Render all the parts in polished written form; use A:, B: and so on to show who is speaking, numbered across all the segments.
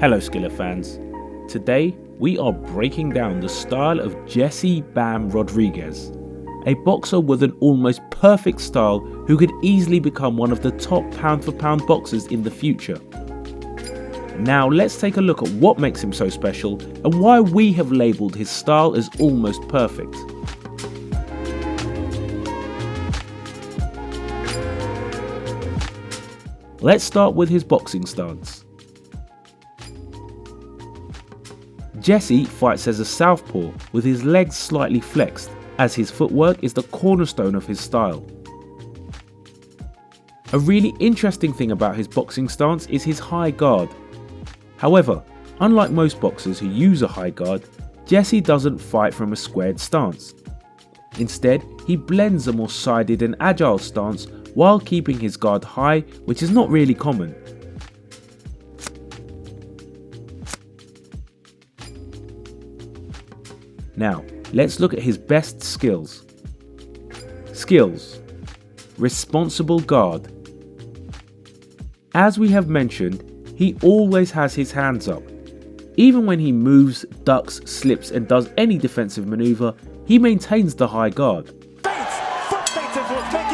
A: Hello Skillr fans, today we are breaking down the style of Jesse "Bam" Rodriguez, a boxer with an almost perfect style who could easily become one of the top pound for pound boxers in the future. Now let's take a look at what makes him so special and why we have labelled his style as almost perfect. Let's start with his boxing stance. Jesse fights as a southpaw with his legs slightly flexed, as his footwork is the cornerstone of his style. A really interesting thing about his boxing stance is his high guard. However, unlike most boxers who use a high guard, Jesse doesn't fight from a squared stance. Instead, he blends a more sided and agile stance while keeping his guard high, which is not really common. Now, let's look at his best skills. Skills: responsible guard. As we have mentioned, he always has his hands up. Even when he moves, ducks, slips and does any defensive maneuver, he maintains the high guard.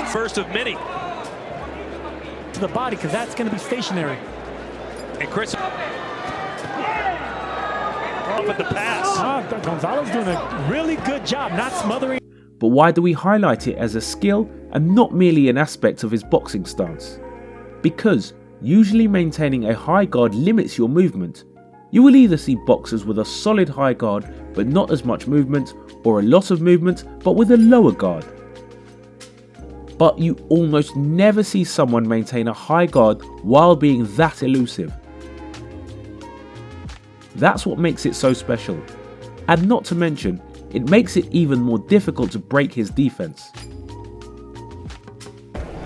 B: First of many.
C: To the body, because that's going to be stationary.
B: And Chris off at the pass.
C: Gonzalo's doing a really good job not smothering.
A: But why do we highlight it as a skill and not merely an aspect of his boxing stance? Because usually maintaining a high guard limits your movement. You will either see boxers with a solid high guard but not as much movement, or a lot of movement but with a lower guard. But you almost never see someone maintain a high guard while being that elusive. That's what makes it so special, and not to mention, it makes it even more difficult to break his defense.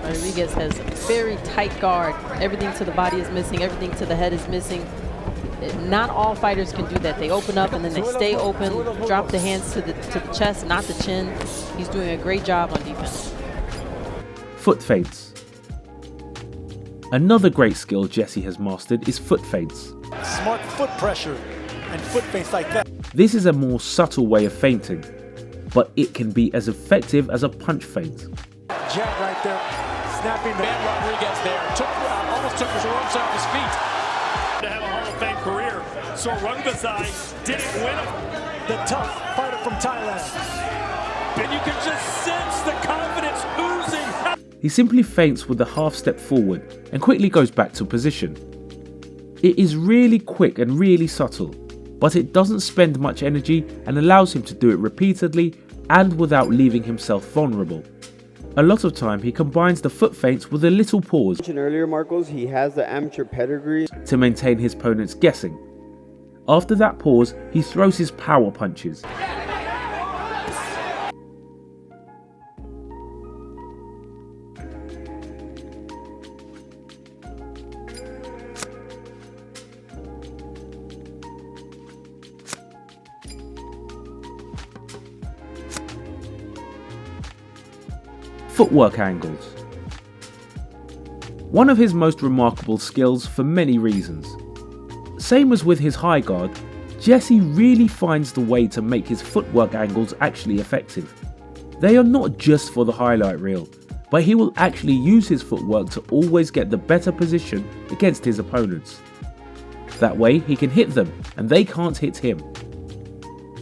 D: Rodriguez has a very tight guard. Everything to the body is missing, everything to the head is missing. Not all fighters can do that. They open up and then they stay open, drop the hands to the chest, not the chin. He's doing a great job on defense.
A: Foot feints. Another great skill Jesse has mastered is foot feints.
C: Smart foot pressure and foot feints like that.
A: This is a more subtle way of feinting, but it can be as effective as a punch feint.
C: Jab right there, snapping the
B: Bam Rodriguez there. Almost took his ropes off his feet. To have a Hall of Fame career. So Rungvisai didn't win it.
C: the tough fighter from Thailand.
B: And you can just sense the confidence oozing.
A: He simply feints with a half step forward and quickly goes back to position. It is really quick and really subtle, but it doesn't spend much energy and allows him to do it repeatedly and without leaving himself vulnerable. A lot of time he combines the foot feints with a little pause
E: Earlier, Marcos, he has the amateur pedigree
A: to maintain his opponent's guessing. After that pause, he throws his power punches. Footwork angles. One of his most remarkable skills for many reasons. Same as with his high guard, Jesse really finds the way to make his footwork angles actually effective. They are not just for the highlight reel, but he will actually use his footwork to always get the better position against his opponents. That way he can hit them and they can't hit him.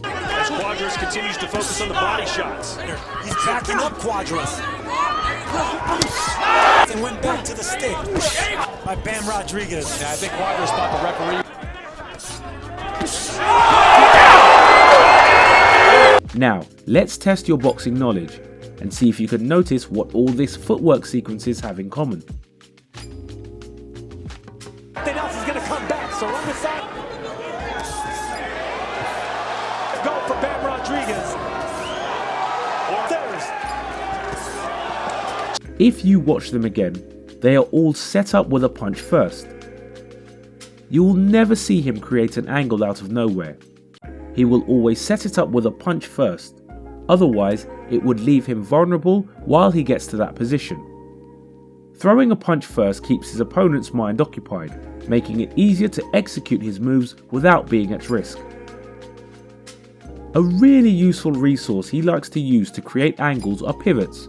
B: As Quadras continues to focus on the body shots.
C: He's backing up Quadras. And went back to the stick by Bam Rodriguez.
B: And I think Quadras thought the referee.
A: Now, let's test your boxing knowledge and see if you can notice what all these footwork sequences have in common.
C: Nothing else is going to come back, so on the side. Go for Bam Rodriguez.
A: If you watch them again, they are all set up with a punch first. You will never see him create an angle out of nowhere. He will always set it up with a punch first, otherwise it would leave him vulnerable while he gets to that position. Throwing a punch first keeps his opponent's mind occupied, making it easier to execute his moves without being at risk. A really useful resource he likes to use to create angles are pivots.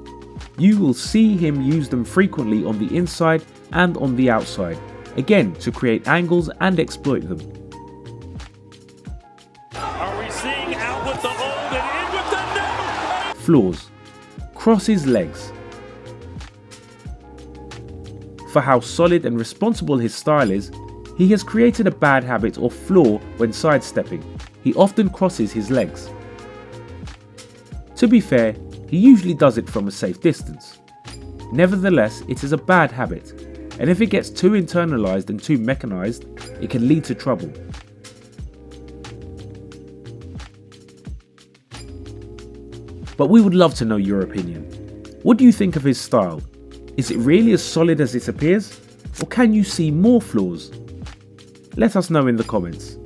A: You will see him use them frequently on the inside and on the outside, again to create angles and exploit them.
B: Are we seeing out with the hold and in with the no?
A: Flaws. Cross his legs. For how solid and responsible his style is, he has created a bad habit or flaw when sidestepping. He often crosses his legs. To be fair, he usually does it from a safe distance. Nevertheless, it is a bad habit, and if it gets too internalized and too mechanized, it can lead to trouble. But we would love to know your opinion. What do you think of his style? Is it really as solid as it appears? Or can you see more flaws? Let us know in the comments.